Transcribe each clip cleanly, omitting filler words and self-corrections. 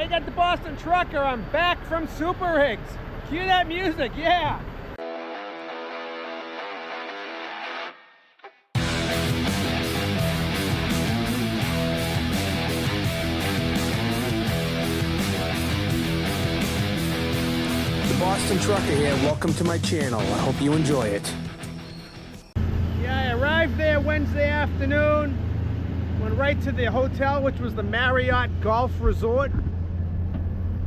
Hey, got the Boston Trucker. I'm back from Super Rigs. Cue that music, yeah. The Boston Trucker here. Welcome to my channel. I hope you enjoy it. Yeah, I arrived there Wednesday afternoon. Went right to the hotel, which was the Marriott Golf Resort.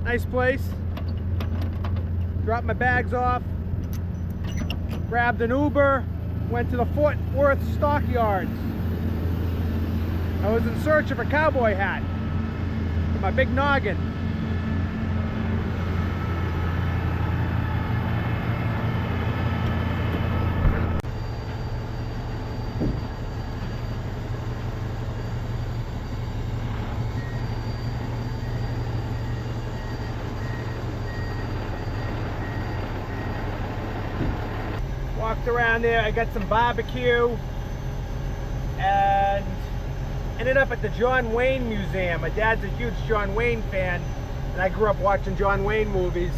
Nice place. Dropped my bags off. Grabbed an Uber. Went to the Fort Worth Stockyards. I was in search of a cowboy hat for my big noggin. Walked around there, I got some barbecue, and ended up at the John Wayne Museum. My dad's a huge John Wayne fan, and I grew up watching John Wayne movies.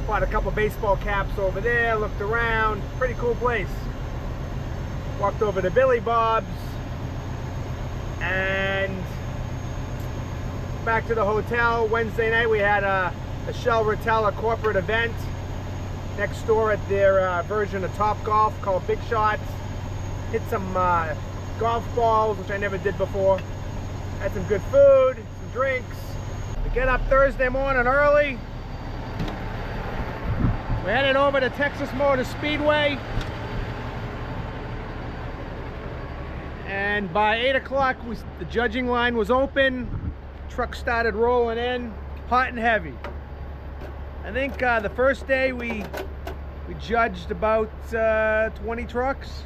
Bought a couple baseball caps over there, looked around, pretty cool place. Walked over to Billy Bob's, and back to the hotel. Wednesday night we had a Shell Rotella corporate event next door at their version of Top Golf called Big Shots. Hit some golf balls, which I never did before. Had some good food, some drinks. We get up Thursday morning early. We're headed over to Texas Motor Speedway. And by 8 o'clock, the judging line was open. Truck started rolling in, hot and heavy. I think the first day we judged about 20 trucks.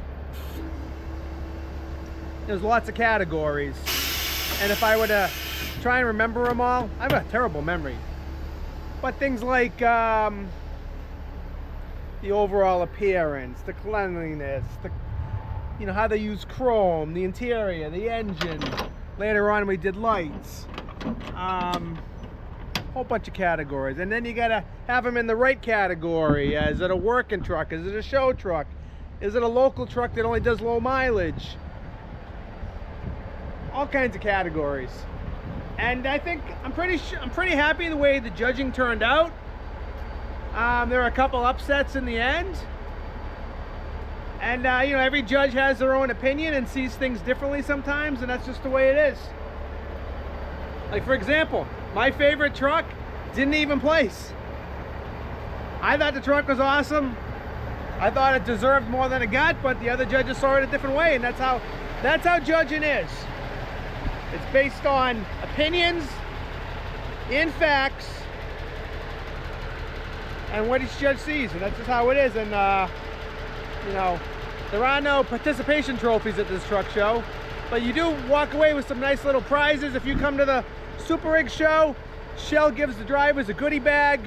There's lots of categories, and if I were to try and remember them all, I have a terrible memory. But things like the overall appearance, the cleanliness, how they use chrome, the interior, the engine. Later on we did lights. Whole bunch of categories, and then you gotta have them in the right category. Is it a working truck? Is it a show truck? Is it a local truck that only does low mileage? All kinds of categories. And I think I'm pretty happy the way the judging turned out. There are a couple upsets in the end, and every judge has their own opinion and sees things differently sometimes, and that's just the way it is. Like, for example, my favorite truck didn't even place. I thought the truck was awesome. I thought it deserved more than it got, but the other judges saw it a different way, and that's how judging is. It's based on opinions, in facts, and what each judge sees, and that's just how it is. And there are no participation trophies at this truck show, but you do walk away with some nice little prizes if you come to the Super Rig show. Shell gives the drivers a goodie bag.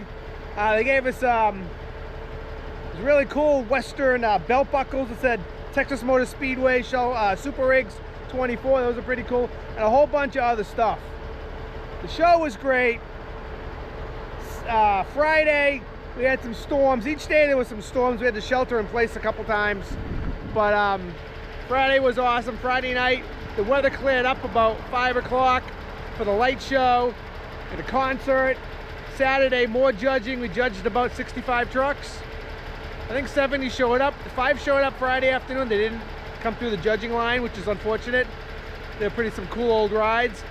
They gave us these really cool Western belt buckles that said Texas Motor Speedway Shell Super Rigs 24. Those are pretty cool, and a whole bunch of other stuff. The show was great. Friday we had some storms. Each day there was some storms. We had to shelter in place a couple times, but Friday was awesome. Friday night the weather cleared up about 5 o'clock for the light show and a concert. Saturday, more judging. We judged about 65 trucks. I think 70 showed up. 5 showed up Friday afternoon. They didn't come through the judging line, which is unfortunate. They're some cool old rides.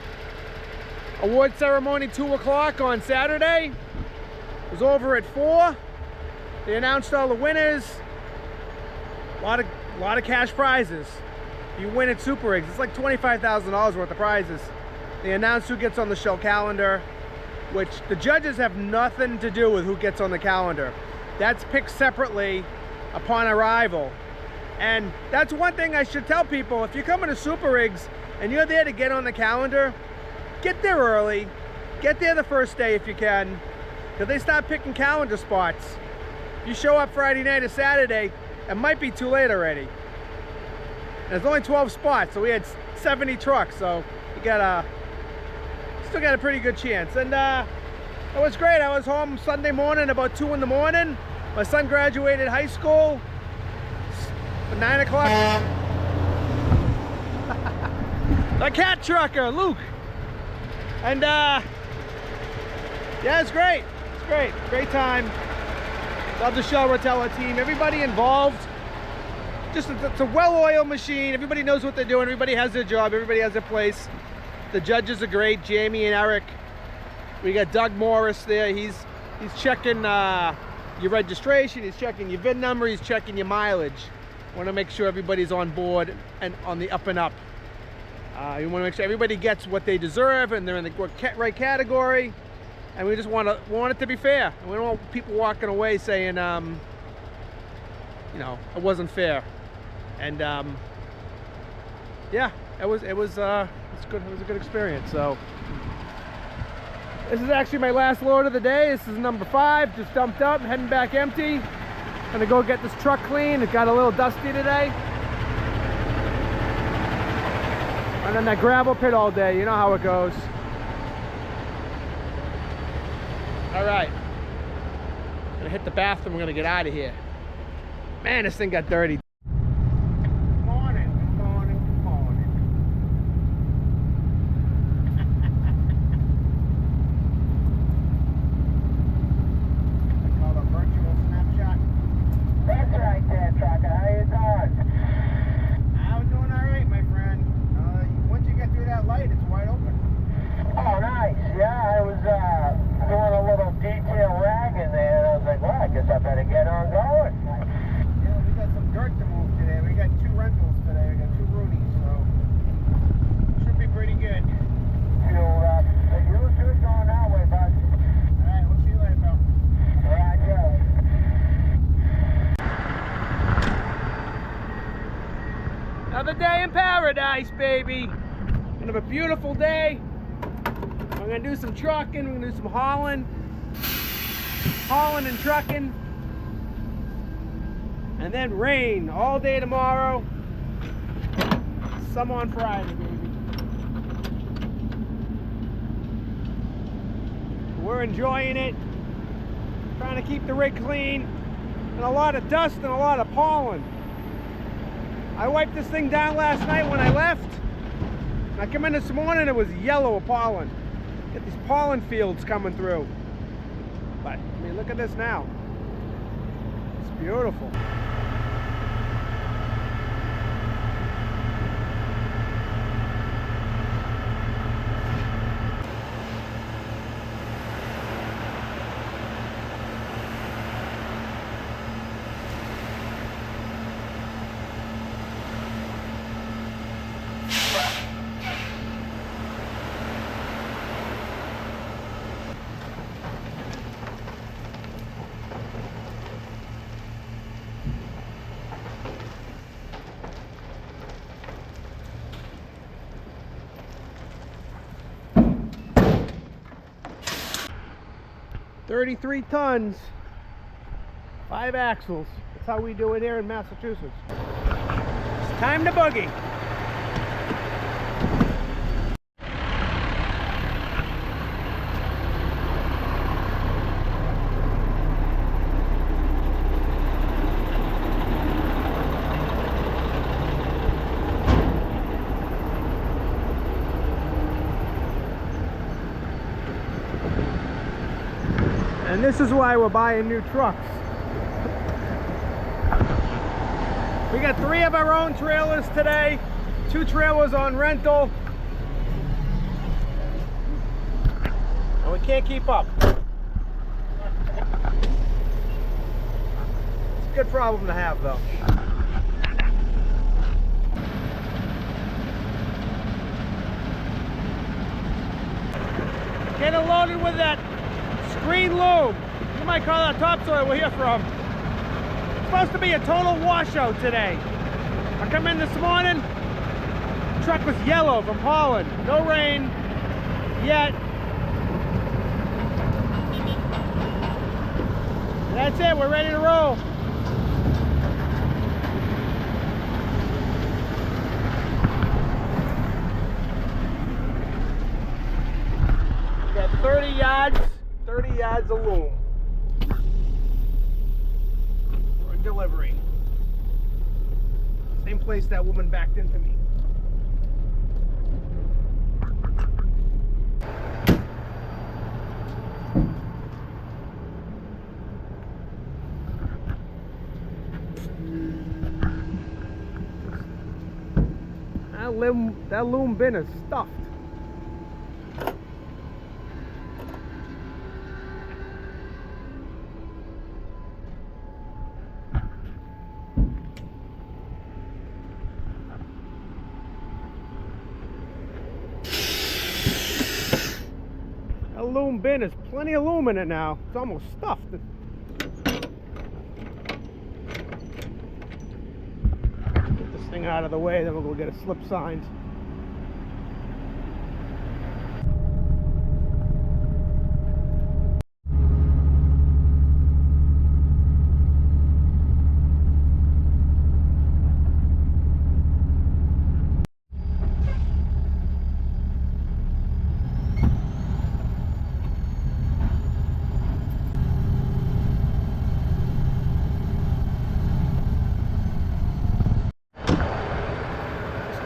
Award ceremony 2 o'clock on Saturday. It was over at 4. They announced all the winners. A lot of cash prizes. You win at Super Rigs. It's like $25,000 worth of prizes. They announced who gets on the show calendar, which the judges have nothing to do with who gets on the calendar. That's picked separately upon arrival. And that's one thing I should tell people. If you're coming to Super Rigs and you're there to get on the calendar, get there early. Get there the first day if you can, because they start picking calendar spots. If you show up Friday night or Saturday, it might be too late already. And there's only 12 spots, so we had 70 trucks, so you gotta still got a pretty good chance. And it was great. I was home Sunday morning about 2 in the morning. My son graduated high school at 9 o'clock. The cat trucker, Luke. And yeah, it's great. It's great. Great time. Love the Shell Rotella team. Everybody involved. Just it's a well-oiled machine. Everybody knows what they're doing. Everybody has their job. Everybody has their place. The judges are great, Jamie and Eric. We got Doug Morris there. He's checking your registration. He's checking your VIN number. He's checking your mileage. Want to make sure everybody's on board and on the up and up. You want to make sure everybody gets what they deserve and they're in the right category. And we just want it to be fair. And we don't want people walking away saying, you know, it wasn't fair. And yeah, it was good. It was a good experience. So this is actually my last load of the day. This is number 5. Just dumped up, heading back empty. Gonna go get this truck clean. It got a little dusty today. And then that gravel pit all day. You know how it goes. All right. Gonna hit the bathroom. We're gonna get out of here. Man, this thing got dirty. Another day in paradise, baby. Gonna have a beautiful day. I'm gonna do some trucking. We're gonna do some hauling and trucking. And then rain all day tomorrow. Some on Friday, baby. We're enjoying it. Trying to keep the rig clean. And a lot of dust and a lot of pollen. I wiped this thing down last night when I left. I come in this morning, it was yellow with pollen. Get these pollen fields coming through. But, I mean, look at this now. It's beautiful. $33 tons, 5 axles. That's how we do it here in Massachusetts. It's time to boogie. And this is why we're buying new trucks. We got 3 of our own trailers today, 2 trailers on rental. And we can't keep up. It's a good problem to have, though. Get it loaded with that green loom. You might call that topsoil we're here from. It's supposed to be a total washout today. I come in this morning, the truck was yellow from pollen. No rain yet. That's it, we're ready to roll. 30 yards of loom for delivery. Same place that woman backed into me. That loom bin is stuffed. That loom bin has plenty of loom in it now. It's almost stuffed. Get this thing out of the way, then we'll go get a slip signed.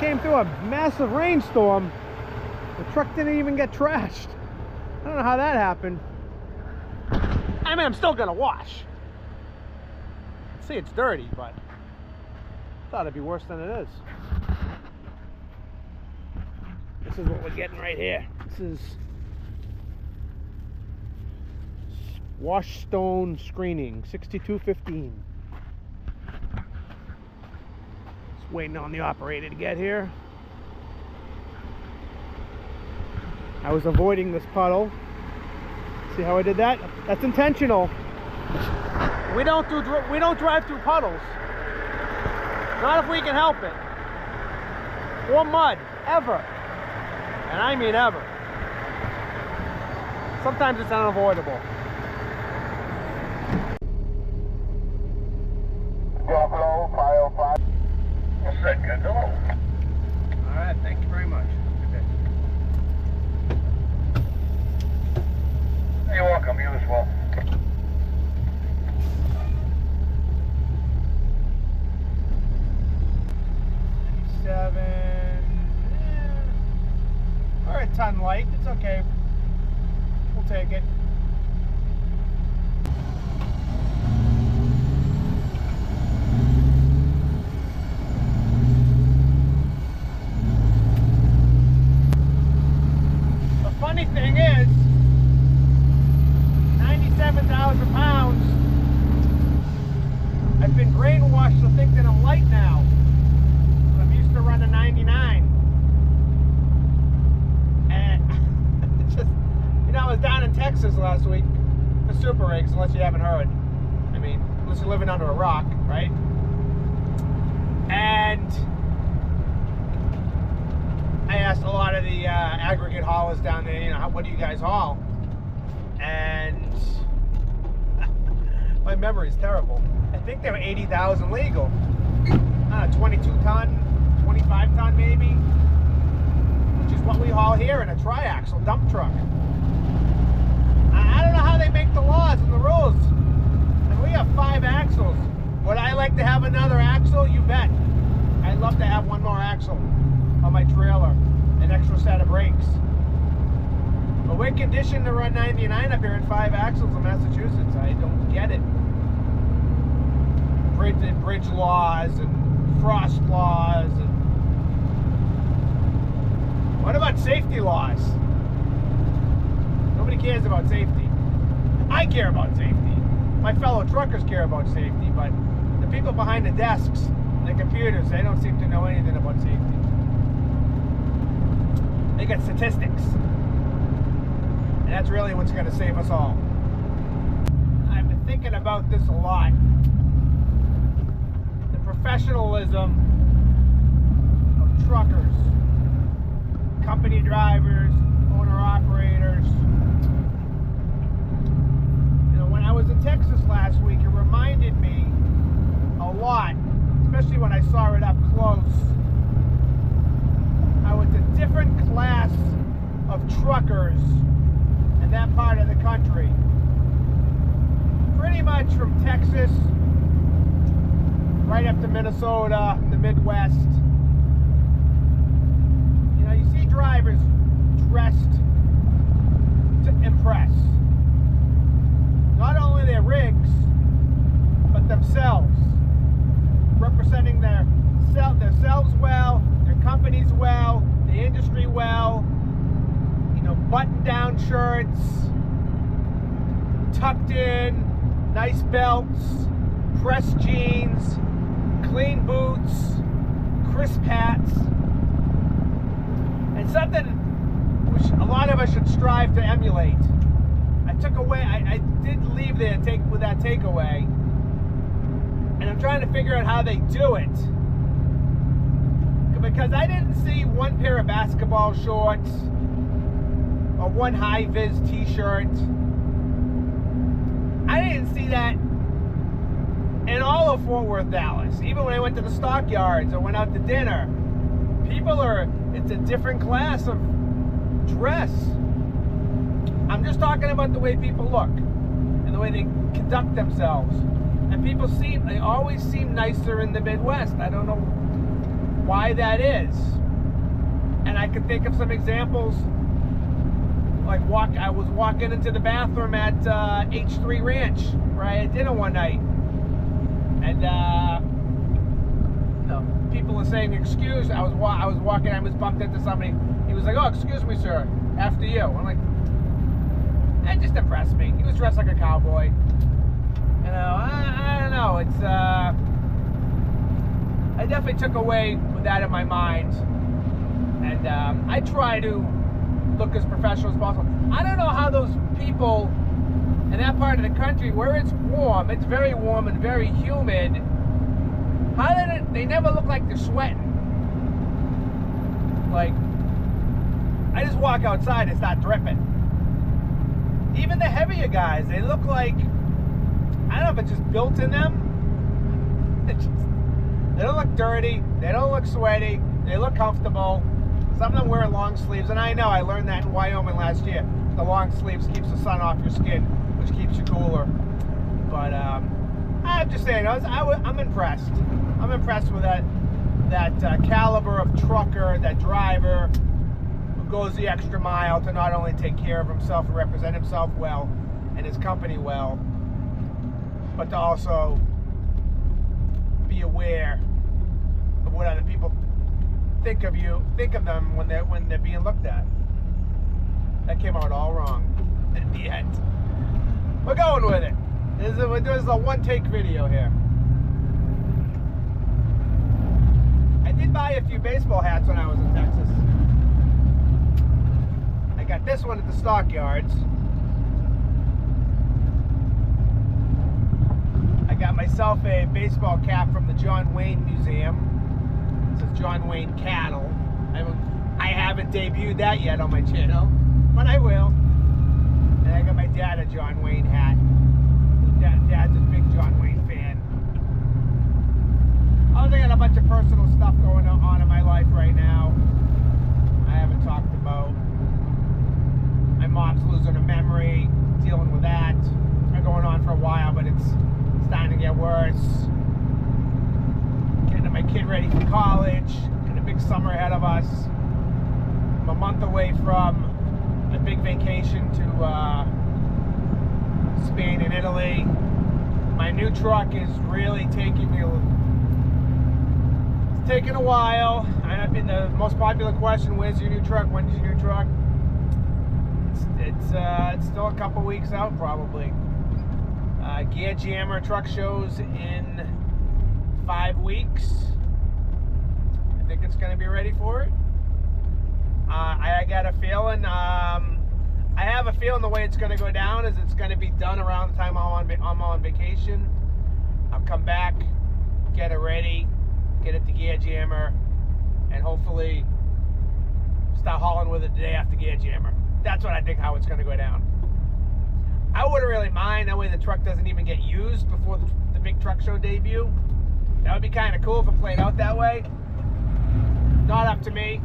Came through a massive rainstorm. The truck didn't even get trashed. I don't know how that happened. I mean, I'm still gonna wash. See, it's dirty, but I thought it'd be worse than it is. This is what we're getting right here. This is wash stone screening, 6215. Waiting on the operator to get here. I was avoiding this puddle. See how I did that? That's intentional. We don't drive through puddles. Not if we can help it. Or mud, ever. And I mean ever. Sometimes it's unavoidable. Good. Hello. All right, thank you very much. Good day. You're welcome. You as well. 7. Or a ton light. It's okay. We'll take it. Funny thing is, 97,000 pounds, I've been brainwashed to think that I'm light now. I'm used to running 99. And just, you know, I was down in Texas last week for super rigs, unless you haven't heard. I mean, unless you're living under a rock, right? And I asked a lot of the aggregate haulers down there, you know, what do you guys haul? And my memory is terrible. I think they were 80,000 legal. 22 ton, 25 ton maybe, which is what we haul here in a tri-axle dump truck. I don't know how they make the laws and the rules. And we have 5 axles. Would I like to have another axle? You bet. I'd love to have one more axle on my trailer, an extra set of brakes. But we're conditioned to run 99 up here in 5 axles in Massachusetts. I don't get it. Bridge laws and frost laws. And what about safety laws? Nobody cares about safety. I care about safety. My fellow truckers care about safety, but the people behind the desks, the computers, they don't seem to know anything about safety. They got statistics. And that's really what's going to save us all. I've been thinking about this a lot. The professionalism of truckers, company drivers, owner-operators. You know, when I was in Texas last week, it reminded me a lot, especially when I saw it up close. How it's a different class of truckers, and that country. Pretty much from Texas right up to Minnesota, the Midwest. You know, you see drivers dressed to impress. Not only their rigs, but themselves. Representing themselves well, their companies well, the industry well. You know, button-down shirts, tucked in, nice belts, pressed jeans, clean boots, crisp hats. And something which a lot of us should strive to emulate. I did leave there with that takeaway, and I'm trying to figure out how they do it. Because I didn't see one pair of basketball shorts or one high-vis t-shirt. I didn't see that in all of Fort Worth, Dallas. Even when I went to the stockyards or went out to dinner, it's a different class of dress. I'm just talking about the way people look and the way they conduct themselves. And they always seem nicer in the Midwest. I don't know why that is. And I could think of some examples. Like I was walking into the bathroom at H3 Ranch where I had dinner one night, and people are saying excuse. I was walking. I was bumped into somebody. He was like, "Oh, excuse me, sir. After you." I'm like, that just impressed me. He was dressed like a cowboy. You know, I don't know. It's I definitely took away with that in my mind, and I try to look as professional as possible. I don't know how those people in that part of the country where it's warm, it's very warm and very humid, how they never look like they're sweating. Like, I just walk outside and start dripping. Even the heavier guys, they look like, I don't know if it's just built in them. They don't look dirty, they don't look sweaty, they look comfortable. Some of them wear long sleeves, and I know I learned that in Wyoming last year. The long sleeves keeps the sun off your skin, which keeps you cooler. But I'm just saying, I'm impressed. I'm impressed with that caliber of trucker, that driver who goes the extra mile to not only take care of himself and represent himself well and his company well, but to also be aware of what other people think of them when they're being looked at. That came out all wrong in the end. We're going with it. This is a one-take video here. I did buy a few baseball hats when I was in Texas. I got this one at the stockyards. I got myself a baseball cap from the John Wayne Museum. It says John Wayne Cattle. I haven't debuted that yet on my channel, but I will. And I got my dad a John Wayne hat. Dad's a big John Wayne fan. I got a bunch of personal stuff going on in my life right now. I haven't talked about. My mom's losing her memory, dealing with that. It's been going on for a while, but it's starting to get worse. Getting my kid ready for college. Got a big summer ahead of us. I'm a month away from a big vacation to Spain and Italy. My new truck is really taking a while. I've been the most popular question: where's your new truck? When's your new truck? It's still a couple weeks out probably. Gear Jammer truck shows in 5 weeks. I think it's going to be ready for it. I got a feeling. I have a feeling the way it's going to go down is it's going to be done around the time I'm on vacation. I'll come back, get it ready, get it to Gear Jammer, and hopefully start hauling with it the day after Gear Jammer. That's what I think how it's going to go down. I wouldn't really mind. That way the truck doesn't even get used before the big truck show debut. That would be kind of cool if it played out that way. Not up to me.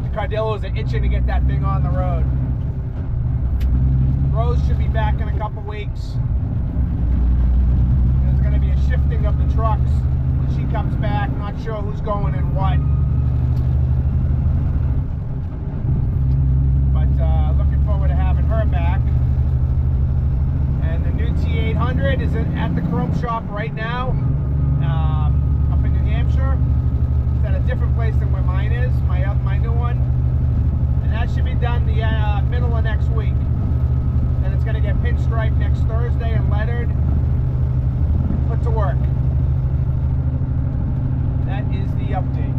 The Cardillos are itching to get that thing on the road. weeks. There's going to be a shifting of the trucks when she comes back. Not sure who's going and what. But looking forward to having her back. And the new T800 is at the chrome shop right now, up in New Hampshire. It's at a different place than where mine is, my new one. And that should be done the middle of next week. Then it's going to get pinstriped next Thursday and lettered and put to work. That is the update.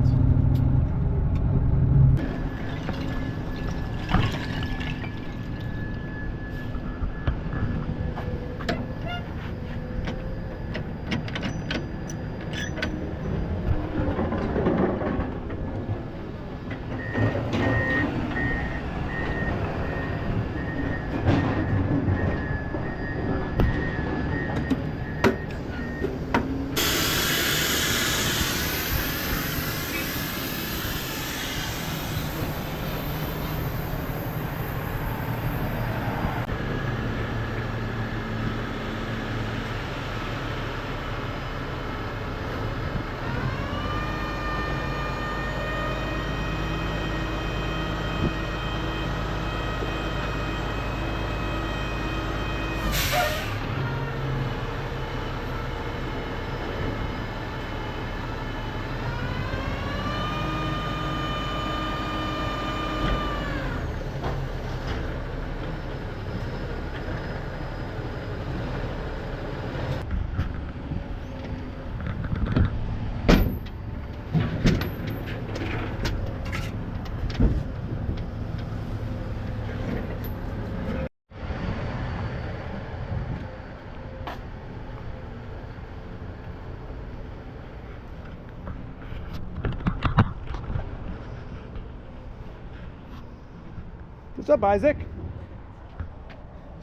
What's up, Isaac?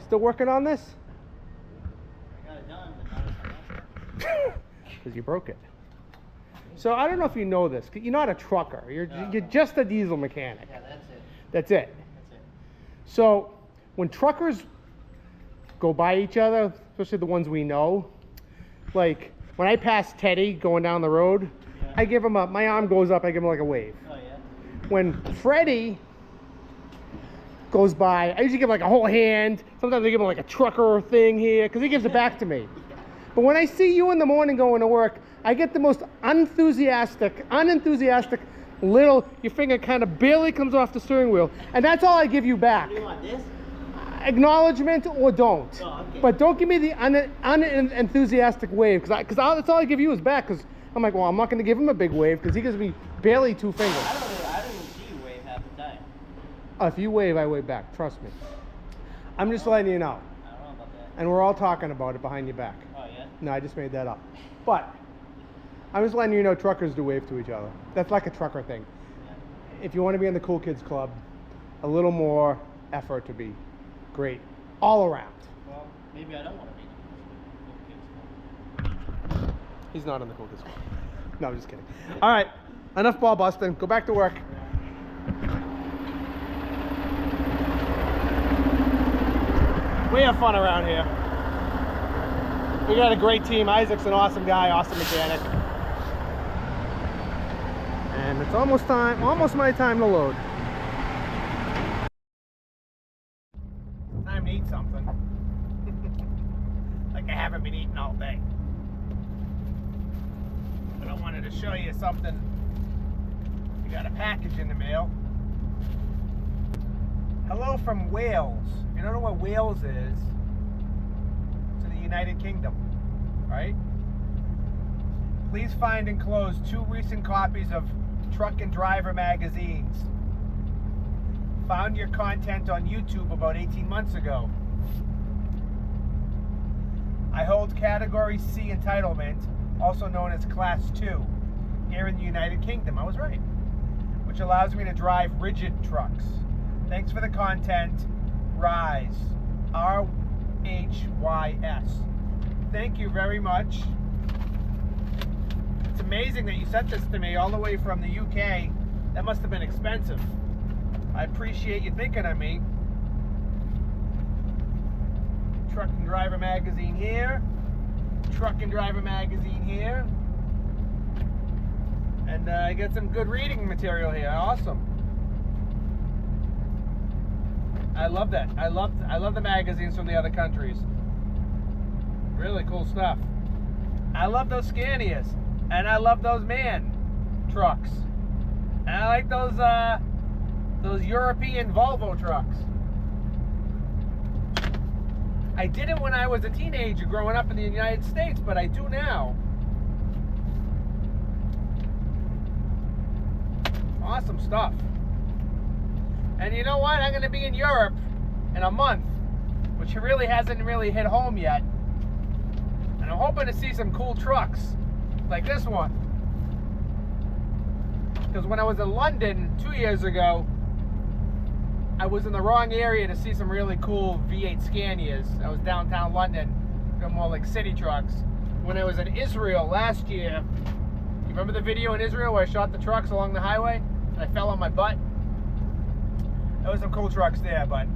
Still working on this? I got it done, but not as fast. Because you broke it. So I don't know if you know this. You're not a trucker. You're just a diesel mechanic. Yeah, that's it. That's it. That's it. So when truckers go by each other, especially the ones we know, like when I pass Teddy going down the road, Yeah. I give him my arm goes up, I give him like a wave. Oh, yeah? When Freddie goes by, I usually give him like a whole hand. Sometimes I give him like a trucker thing here because he gives it back to me. But when I see you in the morning going to work, I get the most unenthusiastic little, your finger kind of barely comes off the steering wheel. And that's all I give you back. Do you want this? Acknowledgement or don't. Oh, okay. But don't give me the unenthusiastic wave because that's all I give you is back because I'm like, well, I'm not going to give him a big wave because he gives me barely 2 fingers. I don't even see you wave half the time. If you wave, I wave back. Trust me. I'm just letting you know. I don't know about that. And we're all talking about it behind your back. Oh, yeah? No, I just made that up. But I'm just letting you know truckers do wave to each other. That's like a trucker thing. Yeah. If you want to be in the Cool Kids Club, a little more effort to be great all around. Well, maybe I don't want to be in the Cool Kids Club. He's not in the Cool Kids Club. No, I'm just kidding. All right, enough ball busting. Go back to work. We have fun around here. We got a great team. Isaac's an awesome guy, awesome mechanic. And it's almost my time to load. Time to eat something. Like I haven't been eating all day. But I wanted to show you something. We got a package in the mail. Hello from Wales. If you don't know what Wales is, it's in the United Kingdom, right? Please find enclosed 2 recent copies of Truck and Driver magazines. Found your content on YouTube about 18 months ago. I hold Category C entitlement, also known as Class 2, here in the United Kingdom. I was right. Which allows me to drive rigid trucks. Thanks for the content, Rise, RHYS. Thank you very much. It's amazing that you sent this to me all the way from the UK. That must have been expensive. I appreciate you thinking of me. Truck and Driver magazine here. Truck and Driver magazine here. And I get some good reading material here. Awesome. I love that. I love the magazines from the other countries. Really cool stuff. I love those Scanias, and I love those MAN trucks. And I like those European Volvo trucks. I didn't when I was a teenager growing up in the United States, but I do now. Awesome stuff. And you know what? I'm going to be in Europe in a month, which really hasn't really hit home yet. And I'm hoping to see some cool trucks like this one. Because when I was in London 2 years ago, I was in the wrong area to see some really cool V8 Scanias. I was downtown London, they're more like city trucks. When I was in Israel last year, you remember the video in Israel where I shot the trucks along the highway and I fell on my butt? There was some cool trucks there, but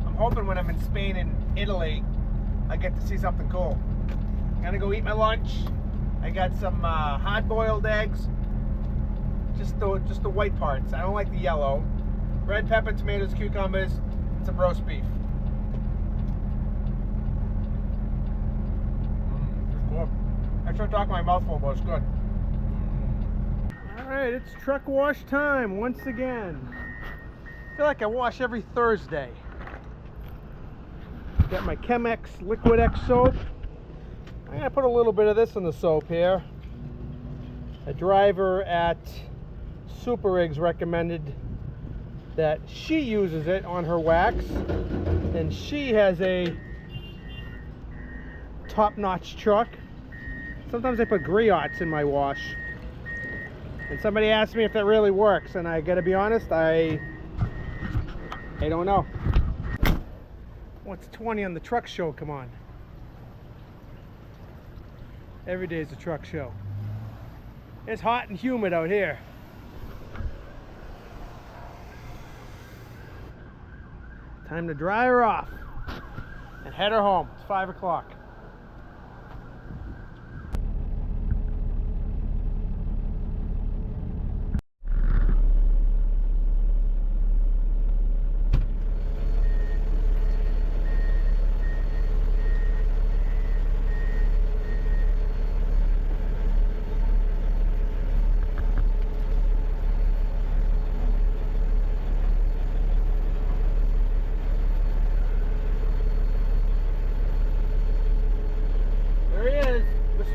I'm hoping when I'm in Spain and Italy, I get to see something cool. I'm gonna go eat my lunch. I got some hard-boiled eggs, just the white parts. I don't like the yellow. Red pepper, tomatoes, cucumbers, some roast beef. It's good. I should talk my mouth full, but it's good. Alright, it's truck wash time once again. I feel like I wash every Thursday. Got my Chemex Liquid X soap. I'm going to put a little bit of this in the soap here. A driver at Super Rigs recommended that she uses it on her wax, and she has a top-notch truck. Sometimes I put griots in my wash, and somebody asked me if that really works, and I gotta be honest, I don't know. What's 20 on the truck show? Come on. Every day is a truck show. It's hot and humid out here. Time to dry her off and head her home. It's 5 o'clock.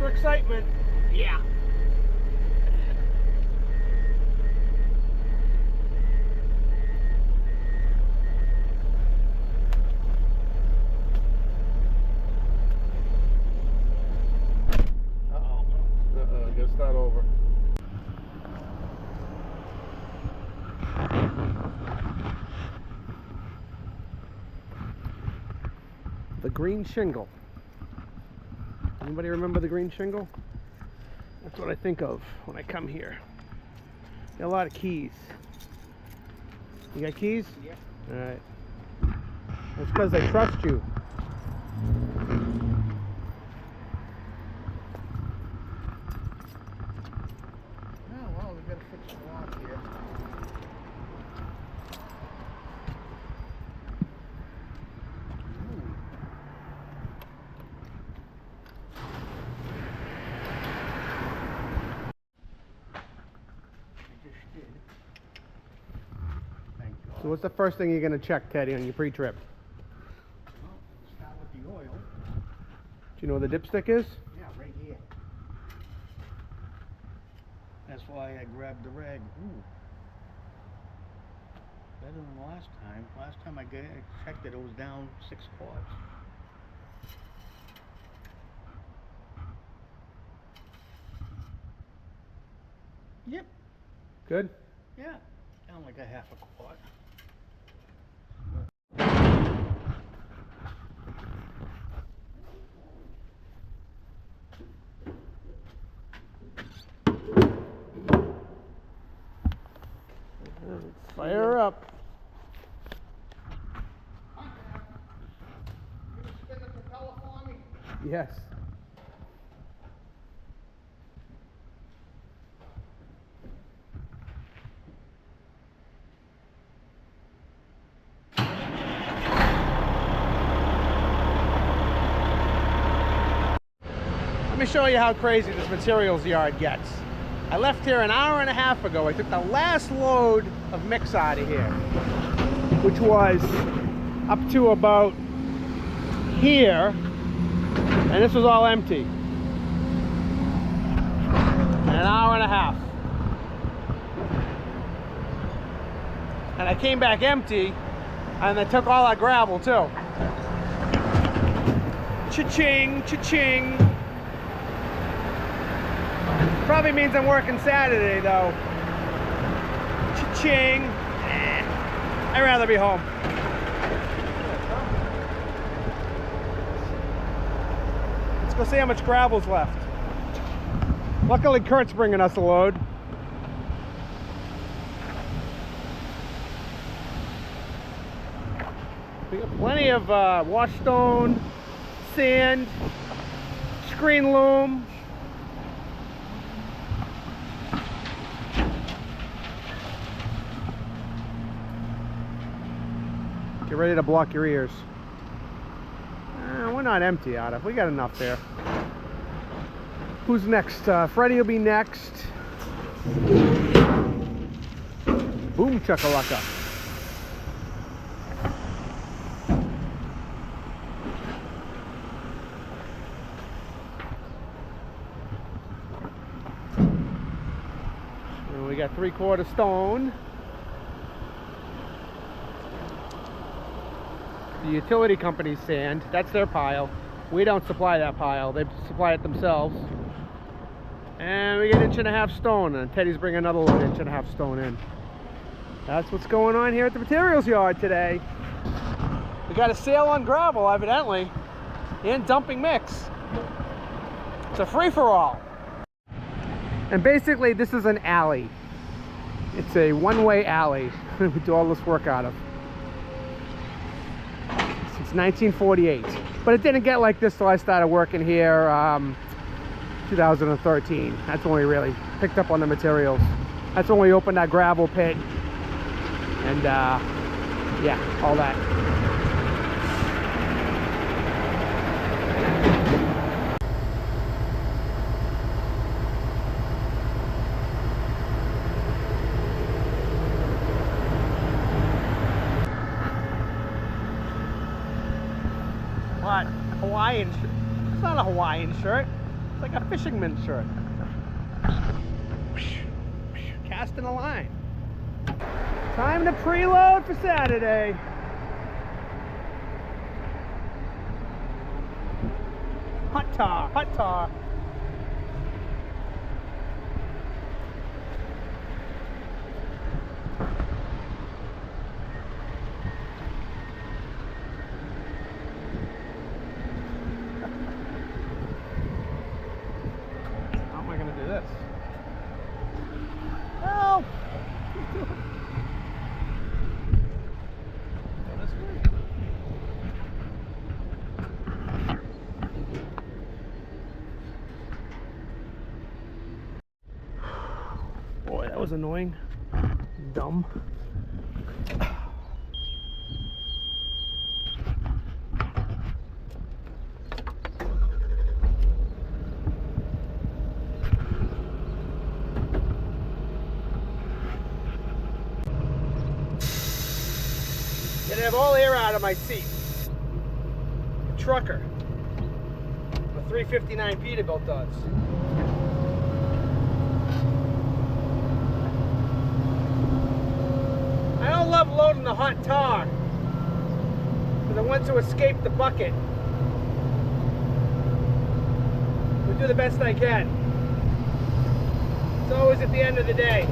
Excitement. Yeah. Gotta start over. The green shingle. Anybody remember the green shingle? That's what I think of when I come here. Got a lot of keys. You got keys? Yeah. Alright. That's because I trust you. Oh, well, we gotta fix the lock here. So what's the first thing you're going to check, Teddy, on your pre-trip? Well, start with the oil. Do you know where the dipstick is? Yeah, right here. That's why I grabbed the rag. Ooh. Better than last time. Last time I checked it, it was down 6 quarts. Yep. Good? Yeah. Down like a half a quart. Fire her up. Spin the propeller Yes. Let me show you how crazy this materials yard gets. I left here an hour and a half ago. I took the last load of mix out of here, which was up to about here, and this was all empty. An hour and a half. And I came back empty, and I took all that gravel too. Cha-ching, cha-ching. Probably means I'm working Saturday though. Cha-ching. I'd rather be home. Let's go see how much gravel's left. Luckily Kurt's bringing us a load. We got plenty of wash stone, sand, screen loam. Get ready to block your ears. We're not empty out of. We got enough there. Who's next? Freddie will be next. Boom chakalaka. And we got 3/4 stone. The utility company's sand, that's their pile. We don't supply that pile, they supply it themselves. And we get 1.5 inch stone, and Teddy's bringing another load 1.5 inch stone in. That's what's going on here at the materials yard today. We got a sale on gravel, evidently, and dumping mix. It's a free-for-all. And basically, this is an alley. It's a one-way alley we do all this work out of. Since 1948. But it didn't get like this till I started working here 2013. That's when we really picked up on the materials. That's when we opened that gravel pit. And yeah, all that. What? Hawaiian shirt? It's not a Hawaiian shirt. It's like a fisherman shirt. Casting a line. Time to preload for Saturday. Hot tar, hot tar. How am I going to do this? Help! Boy, that was annoying. Dumb. Gonna have all air out of my seat. A trucker. A 359 Peterbilt does. I don't love loading the hot tar because I want to escape the bucket. We do the best I can. It's always at the end of the day.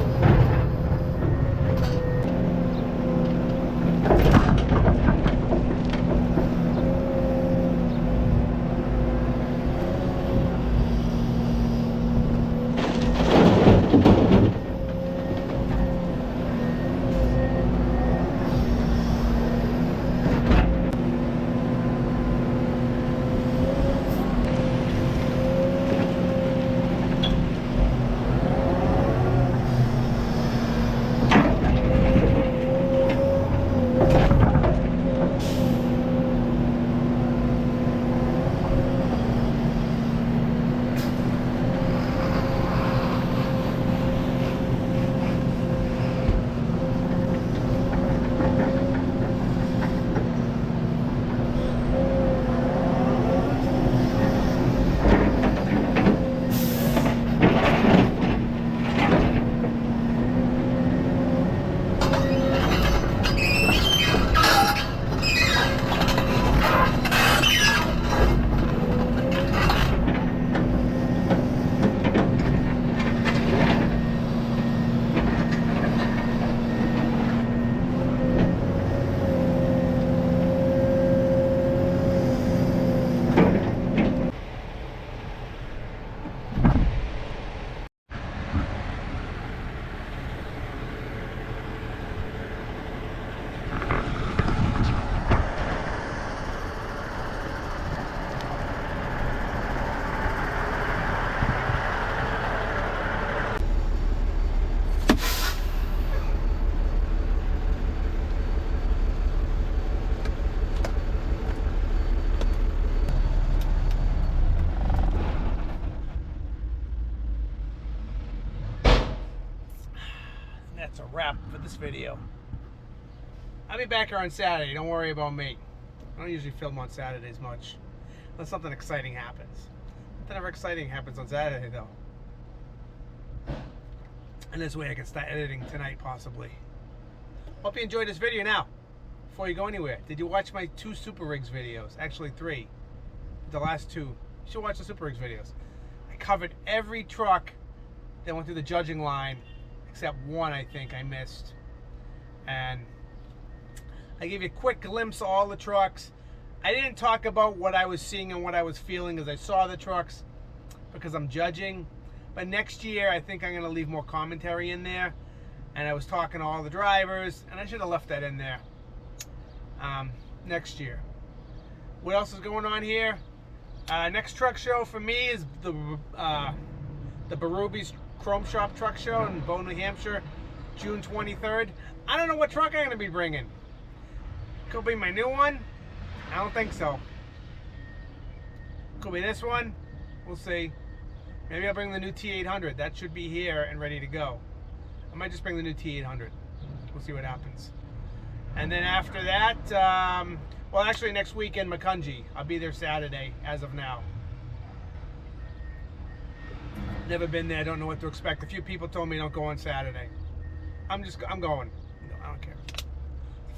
wrap for this video. I'll be back here on Saturday. Don't worry about me. I don't usually film on Saturdays much. Unless something exciting happens. Nothing ever exciting happens on Saturday, though. And this way I can start editing tonight, possibly. Hope you enjoyed this video. Now, before you go anywhere, did you watch my 2 Super Rigs videos? Actually 3. The last 2. You should watch the Super Rigs videos. I covered every truck that went through the judging line, except one I think I missed. And I gave you a quick glimpse of all the trucks. I didn't talk about what I was seeing and what I was feeling as I saw the trucks, because I'm judging. But next year, I think I'm going to leave more commentary in there. And I was talking to all the drivers, and I should have left that in there next year. What else is going on here? Next truck show for me is the Barubi's Chrome Shop Truck Show in Bow, New Hampshire, June 23rd. I don't know what truck I'm going to be bringing. Could be my new one. I don't think so. Could be this one. We'll see. Maybe I'll bring the new T800. That should be here and ready to go. I might just bring the new T800. We'll see what happens. And then after that, well, actually next weekend, Makunji. I'll be there Saturday, as of now. Never been there. Don't know what to expect. A few people told me don't go on Saturday. I'm going. No, I don't care. It's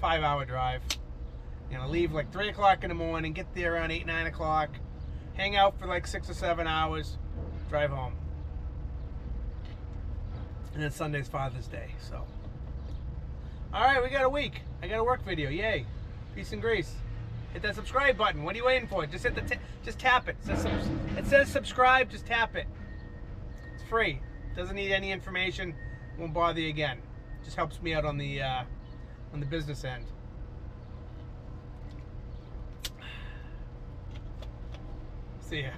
a 5-hour drive. You know, leave like 3 o'clock in the morning, get there around 8, 9 o'clock, hang out for like 6 or 7 hours, drive home. And then Sunday's Father's Day, so. All right, we got a week. I got a work video, yay. Peace and grease. Hit that subscribe button. What are you waiting for? Just hit just tap it. It says subscribe, just tap it. It's free. Doesn't need any information. Won't bother you again. Just helps me out on the business end. See ya.